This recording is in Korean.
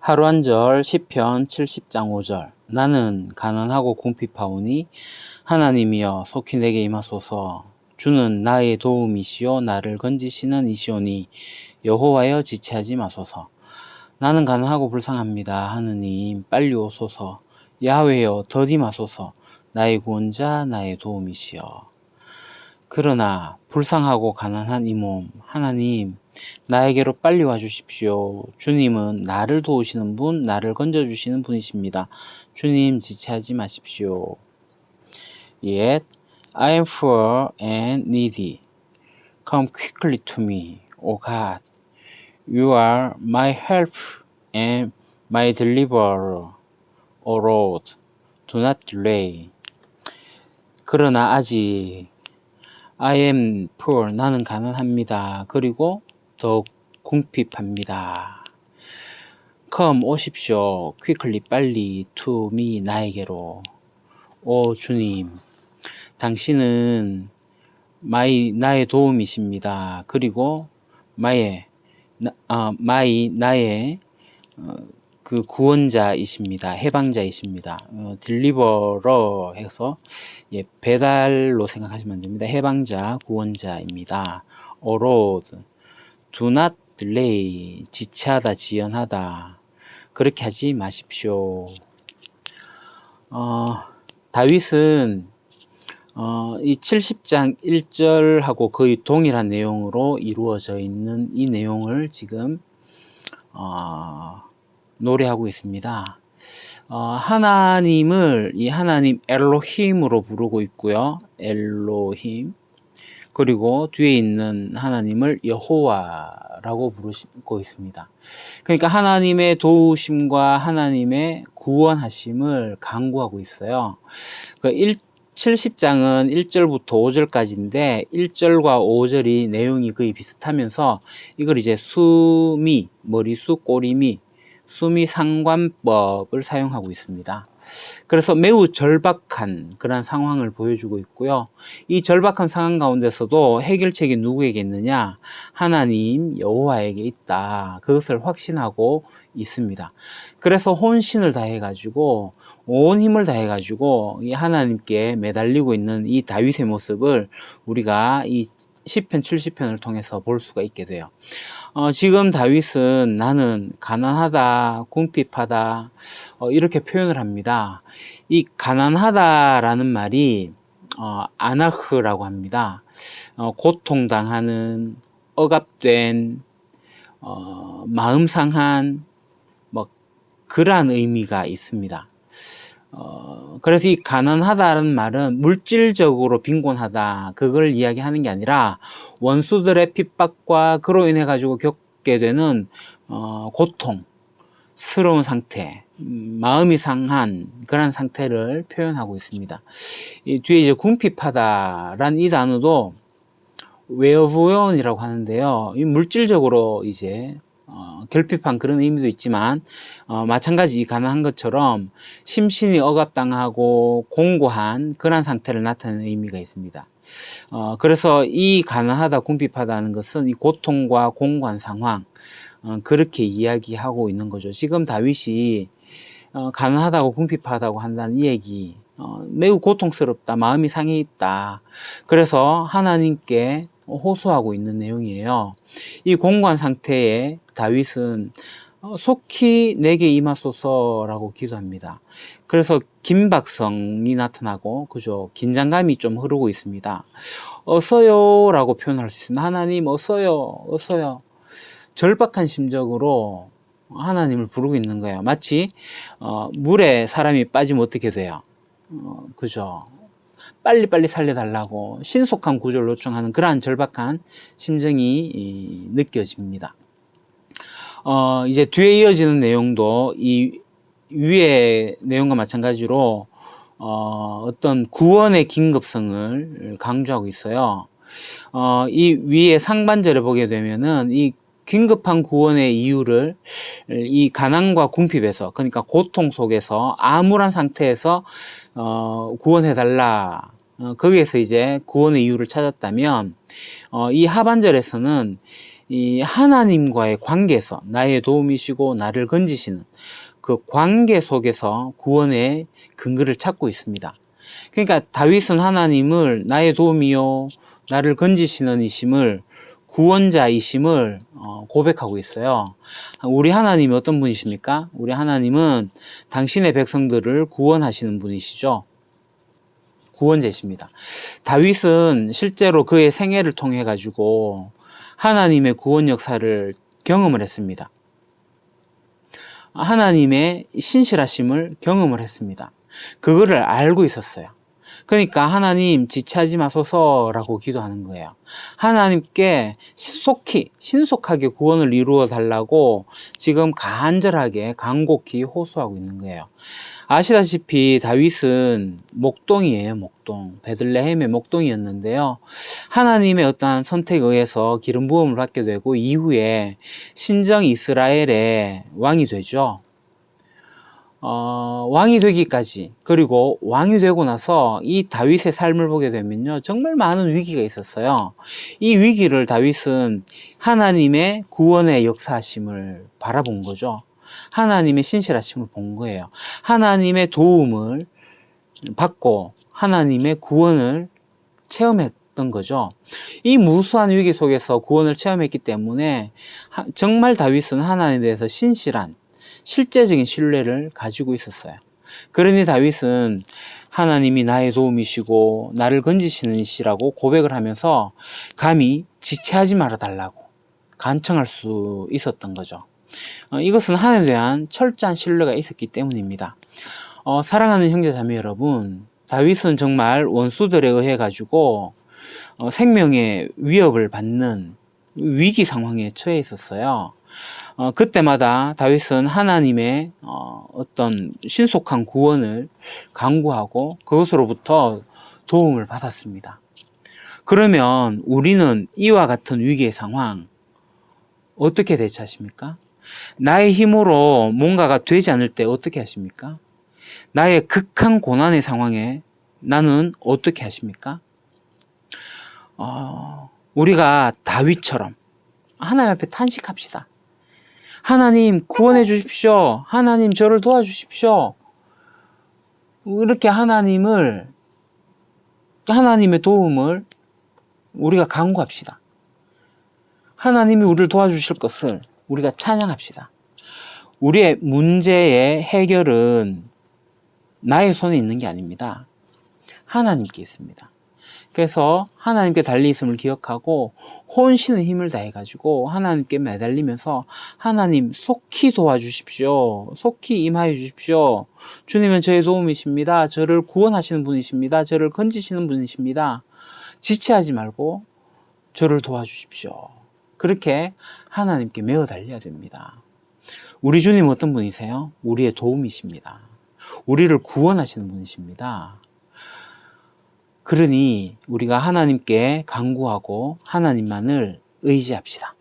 하루한절 시편 70장 5절. 나는 가난하고 궁핍하오니 하나님이여 속히 내게 임하소서. 주는 나의 도움이시요 나를 건지시는 이시오니 여호와여 지체하지 마소서. 나는 가난하고 불쌍합니다. 하느님 빨리 오소서. 야훼여 더디 마소서. 나의 구원자 나의 도움이시여. 그러나 불쌍하고 가난한 이 몸, 하나님 나에게로 빨리 와주십시오. 주님은 나를 도우시는 분, 나를 건져주시는 분이십니다. 주님 지체하지 마십시오. Yet I am poor and needy. Come quickly to me, O God. You are my help and my deliverer. O Lord, do not delay. 그러나 아직 I am poor. 나는 가난합니다. 그리고 더 궁핍합니다. Come 오십시오. quickly 빨리 to me 나에게로. 오 주님, 당신은 나의 도움이십니다. 그리고 나의 그 구원자이십니다. 해방자이십니다. 딜리버러 해서 배달로 생각하시면 안 됩니다. 해방자, 구원자입니다. O Lord, do not delay. 지체하다, 지연하다. 그렇게 하지 마십시오. 다윗은 이 70장 1절하고 거의 동일한 내용으로 이루어져 있는 이 내용을 지금 노래하고 있습니다. 하나님을 이 하나님 엘로힘으로 부르고 있고요. 엘로힘. 그리고 뒤에 있는 하나님을 여호와라고 부르고 있습니다. 그러니까 하나님의 도우심과 하나님의 구원하심을 강구하고 있어요. 70장은 1절부터 5절까지인데 1절과 5절이 내용이 거의 비슷하면서 이걸 이제 수미, 머리수, 꼬리미, 수미 상관법을 사용하고 있습니다. 그래서 매우 절박한 그런 상황을 보여주고 있고요. 이 절박한 상황 가운데서도 해결책이 누구에게 있느냐? 하나님 여호와에게 있다. 그것을 확신하고 있습니다. 그래서 혼신을 다해가지고 온 힘을 다해가지고 이 하나님께 매달리고 있는 이 다윗의 모습을 우리가 이 시편 70편을 통해서 볼 수가 있게 돼요. 지금 다윗은 나는 가난하다, 궁핍하다 이렇게 표현을 합니다. 이 가난하다라는 말이 아나흐라고 합니다. 고통당하는, 억압된, 마음 상한 그러한 의미가 있습니다. 그래서 이 가난하다는 말은 물질적으로 빈곤하다 그걸 이야기하는 게 아니라 원수들의 핍박과 그로 인해 가지고 겪게 되는 고통스러운 상태, 마음이 상한 그런 상태를 표현하고 있습니다. 이 뒤에 이제 궁핍하다라는 이 단어도 웨어보연이라고 하는데요. 이 물질적으로 이제 결핍한 그런 의미도 있지만 마찬가지 가난한 것처럼 심신이 억압당하고 공고한 그런 상태를 나타내는 의미가 있습니다. 그래서 이 가난하다, 궁핍하다는 것은 이 고통과 공고한 상황 그렇게 이야기하고 있는 거죠. 지금 다윗이 가난하다고 궁핍하다고 한다는 이 얘기 매우 고통스럽다, 마음이 상해 있다. 그래서 하나님께 호소하고 있는 내용이에요. 이 공고한 상태에 다윗은 속히 내게 임하소서라고 기도합니다. 그래서 긴박성이 나타나고 그죠? 긴장감이 좀 흐르고 있습니다. 어서요 라고 표현할 수 있습니다. 하나님 어서요, 어서요. 절박한 심정으로 하나님을 부르고 있는 거예요. 마치 물에 사람이 빠지면 어떻게 돼요? 그죠? 빨리빨리 살려달라고 신속한 구조를 요청하는 그러한 절박한 심정이 느껴집니다. 이제 뒤에 이어지는 내용도 이 위의 내용과 마찬가지로 어떤 구원의 긴급성을 강조하고 있어요. 이 위에 상반절에 보게 되면은 이 긴급한 구원의 이유를 이 가난과 궁핍에서 그러니까 고통 속에서 암울한 상태에서 구원해달라. 거기에서 이제 구원의 이유를 찾았다면 이 하반절에서는 이 하나님과의 관계에서 나의 도움이시고 나를 건지시는 그 관계 속에서 구원의 근거를 찾고 있습니다. 그러니까 다윗은 하나님을 나의 도움이요 나를 건지시는 이심을 구원자이심을 고백하고 있어요. 우리 하나님이 어떤 분이십니까? 우리 하나님은 당신의 백성들을 구원하시는 분이시죠. 구원자이십니다. 다윗은 실제로 그의 생애를 통해 가지고 하나님의 구원 역사를 경험을 했습니다. 하나님의 신실하심을 경험을 했습니다. 그거를 알고 있었어요. 그러니까 하나님 지체하지 마소서라고 기도하는 거예요. 하나님께 신속하게 구원을 이루어 달라고 지금 간절하게 간곡히 호소하고 있는 거예요. 아시다시피 다윗은 목동이에요. 목동. 베들레헴의 목동이었는데요. 하나님의 어떠한 선택에 의해서 기름 부음을 받게 되고 이후에 신정 이스라엘의 왕이 되죠. 왕이 되기까지, 그리고 왕이 되고 나서 이 다윗의 삶을 보게 되면요, 정말 많은 위기가 있었어요. 이 위기를 다윗은 하나님의 구원의 역사하심을 바라본 거죠. 하나님의 신실하심을 본 거예요. 하나님의 도움을 받고 하나님의 구원을 체험했던 거죠. 이 무수한 위기 속에서 구원을 체험했기 때문에 정말 다윗은 하나님에 대해서 신실한 실제적인 신뢰를 가지고 있었어요. 그러니 다윗은 하나님이 나의 도움이시고 나를 건지시는 이시라고 고백을 하면서 감히 지체하지 말아 달라고 간청할 수 있었던 거죠. 이것은 하나님에 대한 철저한 신뢰가 있었기 때문입니다. 사랑하는 형제 자매 여러분, 다윗은 정말 원수들에 의해 가지고 생명의 위협을 받는 위기 상황에 처해 있었어요. 그때마다 다윗은 하나님의 어떤 신속한 구원을 간구하고 그것으로부터 도움을 받았습니다. 그러면 우리는 이와 같은 위기의 상황 어떻게 대처하십니까? 나의 힘으로 뭔가가 되지 않을 때 어떻게 하십니까? 나의 극한 고난의 상황에 나는 어떻게 하십니까? 우리가 다윗처럼 하나님 앞에 탄식합시다. 하나님 구원해 주십시오. 하나님 저를 도와주십시오. 이렇게 하나님의 도움을 우리가 간구합시다. 하나님이 우리를 도와주실 것을 우리가 찬양합시다. 우리의 문제의 해결은 나의 손에 있는 게 아닙니다. 하나님께 있습니다. 그래서 하나님께 달려있음을 기억하고 혼신의 힘을 다해가지고 하나님께 매달리면서 하나님 속히 도와주십시오. 속히 임하여 주십시오. 주님은 저의 도움이십니다. 저를 구원하시는 분이십니다. 저를 건지시는 분이십니다. 지체하지 말고 저를 도와주십시오. 그렇게 하나님께 매어 달려야 됩니다. 우리 주님 어떤 분이세요? 우리의 도움이십니다. 우리를 구원하시는 분이십니다. 그러니 우리가 하나님께 간구하고 하나님만을 의지합시다.